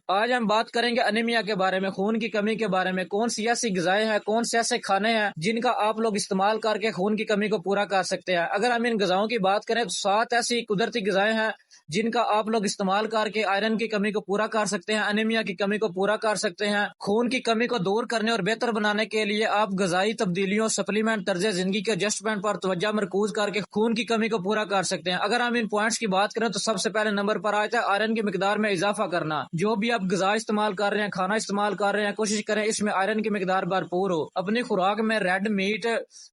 آج ہم بات کریں گے انیمیا کے بارے میں، خون کی کمی کے بارے میں۔ کون سی ایسی غذائیں ہیں، کون سے ایسے کھانے ہیں جن کا آپ لوگ استعمال کر کے خون کی کمی کو پورا کر سکتے ہیں۔ اگر ہم ان غذاؤں کی بات کریں تو 7 ایسی قدرتی غذائیں ہیں جن کا آپ لوگ استعمال کر کے آئرن کی کمی کو پورا کر سکتے ہیں، انیمیا کی کمی کو پورا کر سکتے ہیں۔ خون کی کمی کو دور کرنے اور بہتر بنانے کے لیے آپ غذائی تبدیلیوں، سپلیمنٹ، طرز زندگی کے ایڈجسٹمنٹ پر توجہ مرکوز کر کے خون کی کمی کو پورا کر سکتے ہیں۔ اگر ہم ان پوائنٹس کی بات کریں تو سب سے پہلے نمبر پر آتا ہے آئرن کی مقدار میں اضافہ کرنا۔ جو بھی آپ غذا استعمال کر رہے ہیں، کھانا استعمال کر رہے ہیں، کوشش کریں اس میں آئرن کی مقدار بھرپور ہو۔ اپنی خوراک میں ریڈ میٹ،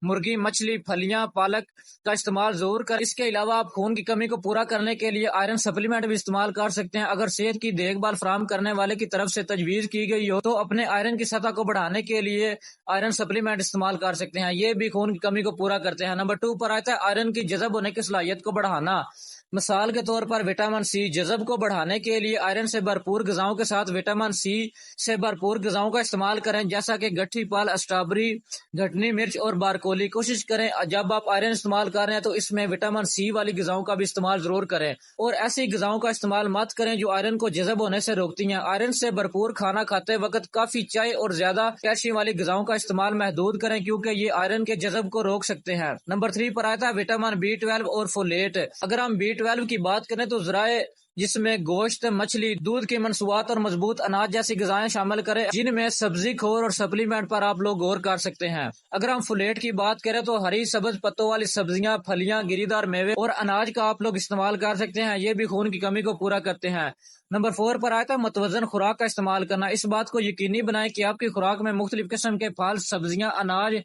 مرغی، مچھلی، پھلیاں، پالک کا استعمال ضرور کریں۔ اس کے علاوہ آپ خون کی کمی کو پورا کرنے کے لیے آئرن سپلیمنٹ بھی استعمال کر سکتے ہیں۔ اگر صحت کی دیکھ بھال فراہم کرنے والے کی طرف سے تجویز کی گئی ہو تو اپنے آئرن کی سطح کو بڑھانے کے لیے آئرن سپلیمنٹ استعمال کر سکتے ہیں، یہ بھی خون کی کمی کو پورا کرتے ہیں۔ نمبر 2 پر آتا ہے آئرن کی جذب ہونے کی صلاحیت کو بڑھانا۔ مثال کے طور پر وٹامن سی جذب کو بڑھانے کے لیے آئرن سے بھرپور غذاؤں کے ساتھ وٹامن سی سے بھرپور غذاؤں کا استعمال کریں، جیسا کہ گٹھی پھل، اسٹرابری، گھٹنی مرچ اور بارکولی۔ کوشش کریں جب آپ آئرن استعمال کر رہے ہیں تو اس میں وٹامن سی والی غذاؤں کا بھی استعمال ضرور کریں، اور ایسی غذاؤں کا استعمال مت کریں جو آئرن کو جذب ہونے سے روکتی ہیں۔ آئرن سے بھرپور کھانا کھاتے وقت کافی چائے اور زیادہ کیلشیم والی غذاؤں کا استعمال محدود کریں کیونکہ یہ آئرن کے جذب کو روک سکتے ہیں۔ نمبر 3 پر آتا ہے وٹامن B12 اور فولیٹ۔ اگر ہم B12 کی بات کریں تو ذرائع جس میں گوشت، مچھلی، دودھ کی مصنوعات اور مضبوط اناج جیسی غذائیں شامل کریں، جن میں سبزی کھور اور سپلیمنٹ پر آپ لوگ غور کر سکتے ہیں۔ اگر ہم فولیٹ کی بات کریں تو ہری سبز پتوں والی سبزیاں، پھلیاں، گری دار میوے اور اناج کا آپ لوگ استعمال کر سکتے ہیں، یہ بھی خون کی کمی کو پورا کرتے ہیں۔ نمبر 4 پر آتا ہے متوازن خوراک کا استعمال کرنا۔ اس بات کو یقینی بنائیں کہ آپ کی خوراک میں مختلف قسم کے پھل، سبزیاں، اناج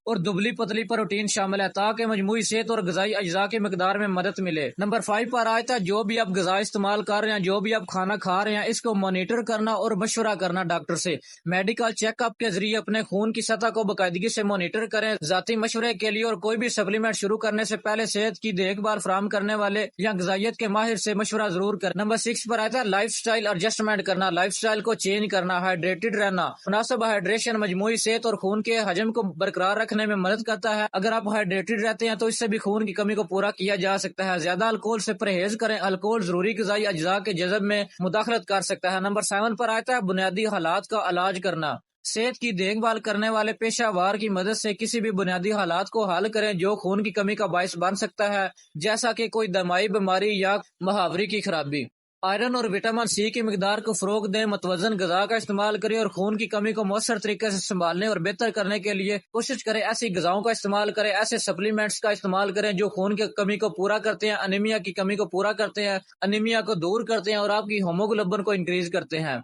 اور دبلی پتلی پروٹین شامل ہے تاکہ مجموعی صحت اور غذائی اجزاء کی مقدار میں مدد ملے۔ نمبر 5 پر آتا ہے جو بھی آپ غذا استعمال کر رہے ہیں، جو بھی آپ کھانا کھا رہے ہیں، اس کو مانیٹر کرنا اور مشورہ کرنا ڈاکٹر سے۔ میڈیکل چیک اپ کے ذریعے اپنے خون کی سطح کو باقاعدگی سے مانیٹر کریں۔ ذاتی مشورے کے لیے اور کوئی بھی سپلیمنٹ شروع کرنے سے پہلے صحت کی دیکھ بھال فراہم کرنے والے یا غذائیت کے ماہر سے مشورہ ضرور کریں۔ نمبر 6 پر آتا ہے لائف سٹائل ایڈجسٹمنٹ کرنا، لائف سٹائل کو چینج کرنا، ہائیڈریٹڈ رہنا۔ مناسب ہائیڈریشن مجموعی صحت اور خون کے حجم کو برقرار رکھنے میں مدد کرتا ہے۔ اگر آپ ہائیڈریٹڈ رہتے ہیں تو اس سے بھی خون کی کمی کو پورا کیا جا سکتا ہے۔ زیادہ الکوہل سے پرہیز کریں، الکوہل ضروری غذائی اجزاء کے جذب میں مداخلت کر سکتا ہے۔ نمبر 7 پر آتا ہے بنیادی حالات کا علاج کرنا۔ صحت کی دیکھ بھال کرنے والے پیشہ وار کی مدد سے کسی بھی بنیادی حالات کو حل کریں جو خون کی کمی کا باعث بن سکتا ہے، جیسا کہ کوئی دماغی بیماری یا محاوری کی خرابی۔ آئرن اور وٹامن سی کی مقدار کو فروغ دیں، متوازن غذا کا استعمال کریں اور خون کی کمی کو مؤثر طریقے سے سنبھالنے اور بہتر کرنے کے لیے کوشش کریں ایسی غذاؤں کا استعمال کریں، ایسے سپلیمنٹس کا استعمال کریں جو خون کی کمی کو پورا کرتے ہیں، انیمیا کی کمی کو پورا کرتے ہیں، انیمیا کو دور کرتے ہیں اور آپ کی ہیموگلوبن کو انکریز کرتے ہیں۔